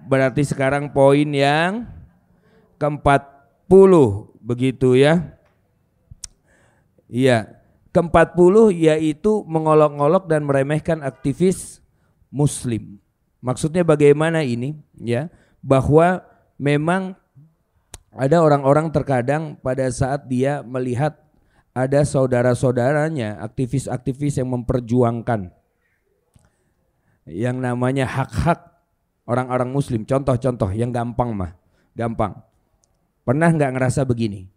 Berarti sekarang poin yang ke-40 begitu ya. Iya, ke-40 yaitu mengolok-olok dan meremehkan aktivis muslim. Maksudnya bagaimana ini ya? Bahwa memang ada orang-orang terkadang pada saat dia melihat ada saudara-saudaranya aktivis-aktivis yang memperjuangkan yang namanya hak-hak orang-orang muslim. Contoh-contoh yang gampang. Pernah nggak ngerasa begini?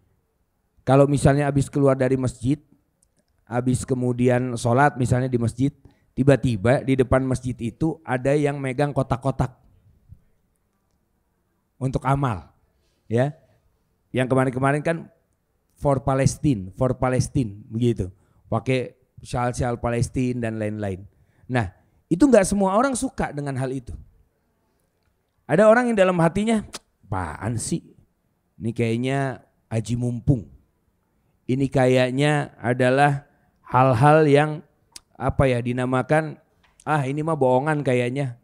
Kalau misalnya habis keluar dari masjid, habis kemudian sholat misalnya di masjid, tiba-tiba di depan masjid itu ada yang megang kotak-kotak untuk amal, ya. Yang kemarin-kemarin kan for Palestine begitu, pakai syal-syal Palestina dan lain-lain. Nah, itu nggak semua orang suka dengan hal itu. Ada orang yang dalam hatinya, apaan sih? Ini kayaknya haji mumpung. Ini kayaknya adalah hal-hal yang dinamakan ini mah bohongan kayaknya.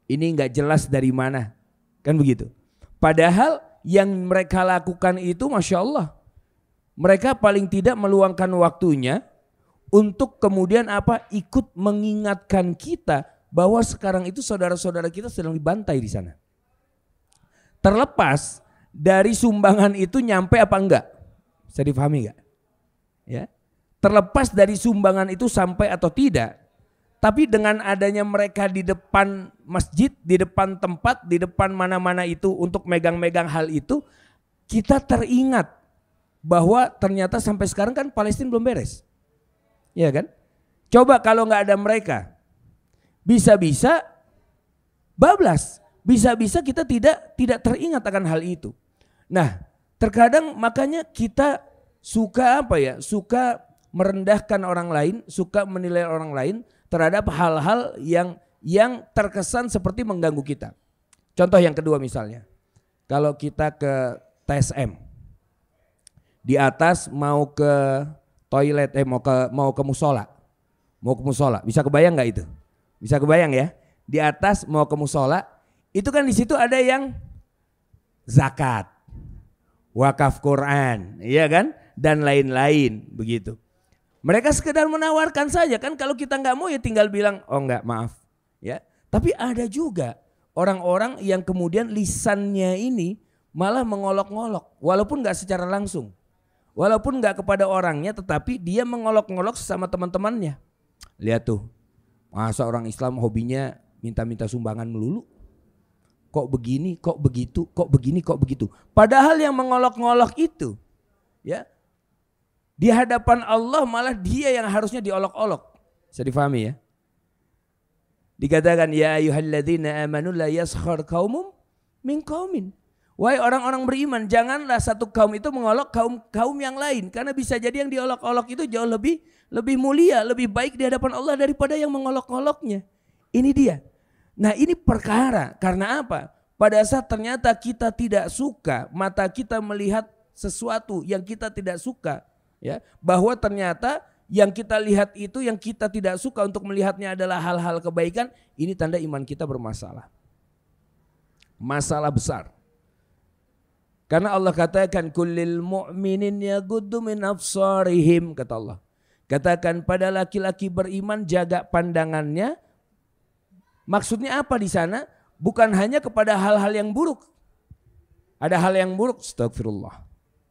Ini nggak jelas dari mana, kan begitu. Padahal yang mereka lakukan itu Masya Allah, mereka paling tidak meluangkan waktunya untuk kemudian ikut mengingatkan kita bahwa sekarang itu saudara-saudara kita sedang dibantai di sana. Terlepas dari sumbangan itu nyampe apa enggak, bisa dipahami enggak? Ya. Terlepas dari sumbangan itu sampai atau tidak, tapi dengan adanya mereka di depan masjid, di depan tempat, di depan mana-mana itu untuk megang-megang hal itu, kita teringat bahwa ternyata sampai sekarang kan Palestina belum beres. Ya kan? Coba kalau nggak ada mereka, bisa-bisa bablas, bisa-bisa kita tidak teringat akan hal itu. Nah, terkadang makanya kita suka suka merendahkan orang lain, suka menilai orang lain terhadap hal-hal yang terkesan seperti mengganggu kita. Contoh yang kedua misalnya, kalau kita ke TSM, di atas mau ke toilet, mau ke musola, bisa kebayang nggak itu? Bisa kebayang ya? Di atas mau ke musola, itu kan di situ ada yang zakat, wakaf Quran, iya kan? Dan lain-lain begitu. Mereka sekedar menawarkan saja kan, kalau kita nggak mau ya tinggal bilang oh nggak, maaf ya. Tapi ada juga orang-orang yang kemudian lisannya ini malah mengolok-ngolok walaupun nggak secara langsung, walaupun nggak kepada orangnya, tetapi dia mengolok-ngolok sesama teman-temannya. Lihat tuh, masa orang Islam hobinya minta-minta sumbangan melulu, kok begini, kok begitu, kok begini, kok begitu. Padahal yang mengolok-ngolok itu ya di hadapan Allah malah dia yang harusnya diolok-olok. Bisa difahami ya? Dikatakan ya ayyuhalladzina amanu la yaskhar qaumum min qaumin. Wahai orang-orang beriman, janganlah satu kaum itu mengolok kaum yang lain, karena bisa jadi yang diolok-olok itu jauh lebih mulia, lebih baik di hadapan Allah daripada yang mengolok-oloknya. Ini dia. Nah, ini perkara karena apa? Pada saat ternyata kita tidak suka, mata kita melihat sesuatu yang kita tidak suka, ya, bahwa ternyata yang kita lihat itu yang kita tidak suka untuk melihatnya adalah hal-hal kebaikan, ini tanda iman kita bermasalah. Masalah besar. Karena Allah katakan kullil mu'minin yaghuddu min absarihim, kata Allah. Katakan pada laki-laki beriman jaga pandangannya. Maksudnya apa di sana? Bukan hanya kepada hal-hal yang buruk. Ada hal yang buruk, astagfirullah,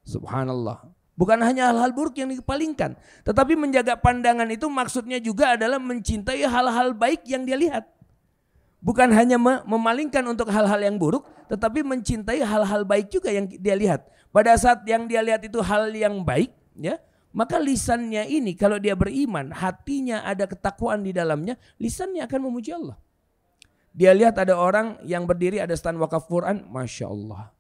subhanallah. Bukan hanya hal-hal buruk yang dipalingkan, tetapi menjaga pandangan itu maksudnya juga adalah mencintai hal-hal baik yang dia lihat. Bukan hanya memalingkan untuk hal-hal yang buruk, tetapi mencintai hal-hal baik juga yang dia lihat. Pada saat yang dia lihat itu hal yang baik, ya, maka lisannya ini kalau dia beriman, hatinya ada ketakwaan di dalamnya, lisannya akan memuji Allah. Dia lihat ada orang yang berdiri ada stand wakaf Quran, Masya Allah.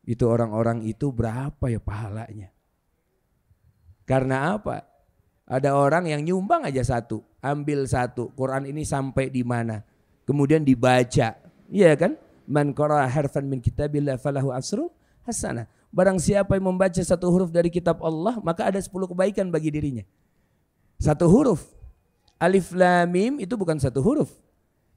Itu orang-orang itu berapa ya pahalanya? Karena apa? Ada orang yang nyumbang aja satu, ambil satu, Quran ini sampai di mana? Kemudian dibaca, iya kan? Man qara'a harfan min kitabillah falahu asru hasanah. Barang siapa yang membaca satu huruf dari kitab Allah, maka ada 10 kebaikan bagi dirinya. Satu huruf. Alif lam mim itu bukan satu huruf.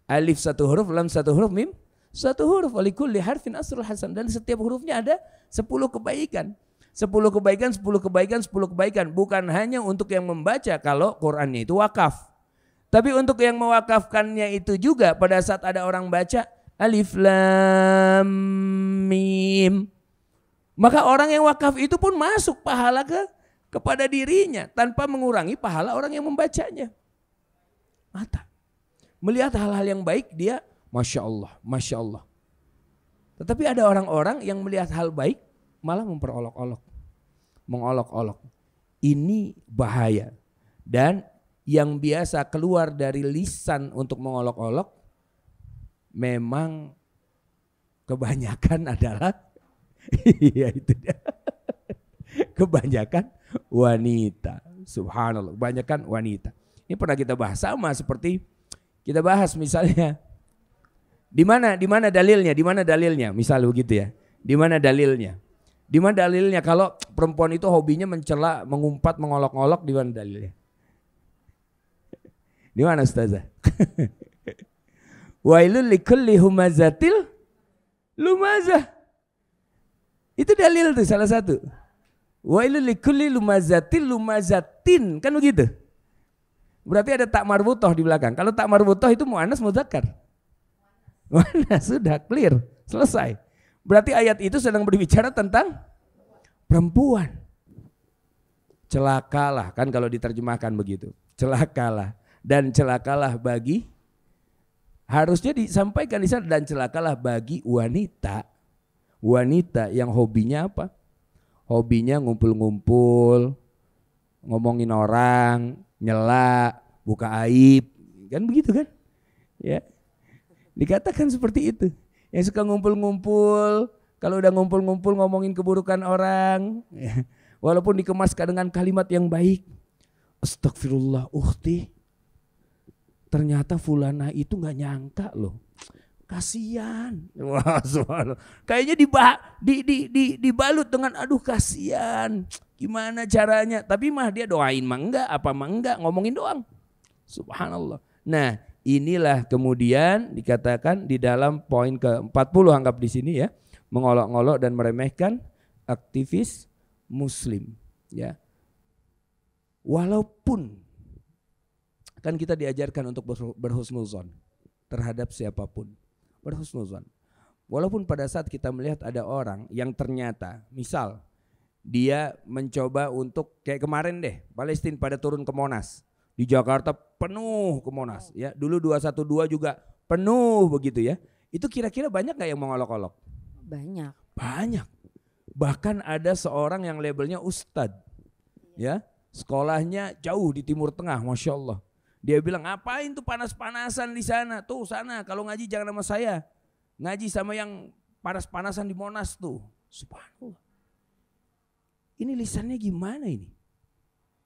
Alif satu huruf, lam satu huruf, mim satu huruf. Walikulli harfin asrul hasan. Dan setiap hurufnya ada 10 kebaikan. 10 kebaikan, 10 kebaikan, 10 kebaikan. Bukan hanya untuk yang membaca kalau Qur'annya itu wakaf. Tapi untuk yang mewakafkannya itu juga pada saat ada orang baca alif lam mim. Maka orang yang wakaf itu pun masuk pahala kepada dirinya tanpa mengurangi pahala orang yang membacanya. Mata. Melihat hal-hal yang baik dia Masya Allah, Masya Allah. Tetapi ada orang-orang yang melihat hal baik malah memperolok-olok. Mengolok-olok. Ini bahaya. Dan yang biasa keluar dari lisan untuk mengolok-olok memang kebanyakan adalah iya itu dia. Kebanyakan wanita. Subhanallah, kebanyakan wanita. Ini pernah kita bahas sama seperti kita bahas misalnya di mana dalilnya? Di mana dalilnya? Misal begitu ya. Di mana dalilnya? Di mana dalilnya kalau perempuan itu hobinya mencela, mengumpat, mengolok-olok, di mana dalilnya? Di mana ustazah? Wailul likulli humazatil lumazah. Itu dalil tuh salah satu. Wailul likulli lumazatil lumazatin, kan begitu? Berarti ada tak marbutoh di belakang. Kalau tak marbutoh itu muannas mudzakkar. Muannas sudah clear, selesai. Berarti ayat itu sedang berbicara tentang perempuan. Celakalah, kan kalau diterjemahkan begitu. Celakalah dan celakalah bagi, harusnya disampaikan di sana, dan celakalah bagi wanita. Wanita yang hobinya apa? Hobinya ngumpul-ngumpul, ngomongin orang, nyela, buka aib, kan begitu kan? Ya, dikatakan seperti itu. Yang suka ngumpul-ngumpul, kalau udah ngumpul-ngumpul ngomongin keburukan orang, ya, walaupun dikemaskan dengan kalimat yang baik. Astagfirullah ukhti, ternyata fulana itu nggak nyangka loh. Kasihan. Wah, subhanallah. Kayaknya dibalut dengan aduh kasihan. Gimana caranya? Tapi mah dia doain mah enggak, apa mah enggak, ngomongin doang. Subhanallah. Nah, inilah kemudian dikatakan di dalam poin ke-40 anggap di sini ya, mengolok-olok dan meremehkan aktivis muslim ya. Walaupun kan kita diajarkan untuk berhusnuzon terhadap siapapun. Berhusnuzon. Walaupun pada saat kita melihat ada orang yang ternyata misal dia mencoba untuk kayak kemarin deh, Palestina pada turun ke Monas. Di Jakarta penuh ke Monas ya. Dulu 212 juga penuh begitu ya. Itu kira-kira banyak gak yang mengolok-olok? Banyak. Banyak. Bahkan ada seorang yang labelnya ustadz ya. Sekolahnya jauh di Timur Tengah, Masya Allah. Dia bilang ngapain tuh panas-panasan di sana? Tuh sana kalau ngaji jangan sama saya. Ngaji sama yang panas-panasan di Monas tuh. Subhanallah. Ini lisannya gimana ini?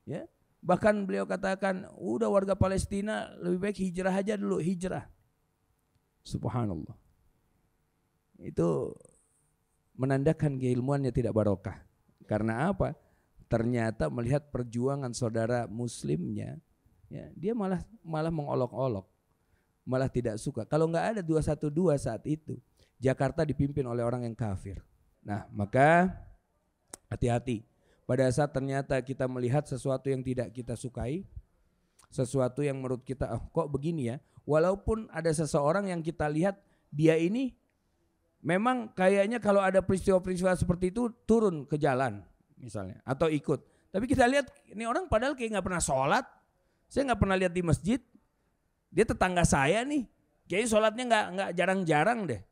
Ya. Bahkan beliau katakan udah warga Palestina lebih baik hijrah aja dulu, hijrah. Subhanallah. Itu menandakan keilmuannya tidak barokah. Karena apa? Ternyata melihat perjuangan saudara muslimnya, ya, dia malah mengolok-olok, malah tidak suka. Kalau nggak ada 212 saat itu, Jakarta dipimpin oleh orang yang kafir. Nah, maka hati-hati pada saat ternyata kita melihat sesuatu yang tidak kita sukai, sesuatu yang menurut kita kok begini ya. Walaupun ada seseorang yang kita lihat dia ini memang kayaknya kalau ada peristiwa-peristiwa seperti itu turun ke jalan misalnya atau ikut. Tapi kita lihat ini orang padahal kayak nggak pernah sholat. Saya nggak pernah lihat di masjid. Dia tetangga saya nih. Kayaknya sholatnya nggak jarang-jarang deh.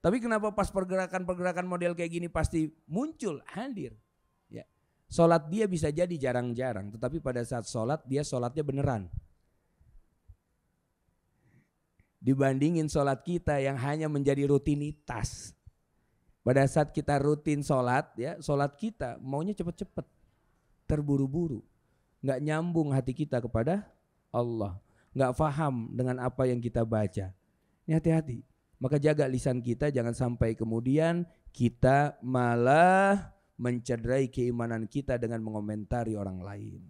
Tapi kenapa pas pergerakan model kayak gini pasti muncul, hadir. Ya. Sholat dia bisa jadi jarang-jarang. Tetapi pada saat sholat dia sholatnya beneran. Dibandingin sholat kita yang hanya menjadi rutinitas. Pada saat kita rutin sholat, ya sholat kita maunya cepet-cepet, terburu-buru, nggak nyambung hati kita kepada Allah, nggak paham dengan apa yang kita baca. Ini hati-hati. Maka jaga lisan kita jangan sampai kemudian kita malah mencederai keimanan kita dengan mengomentari orang lain.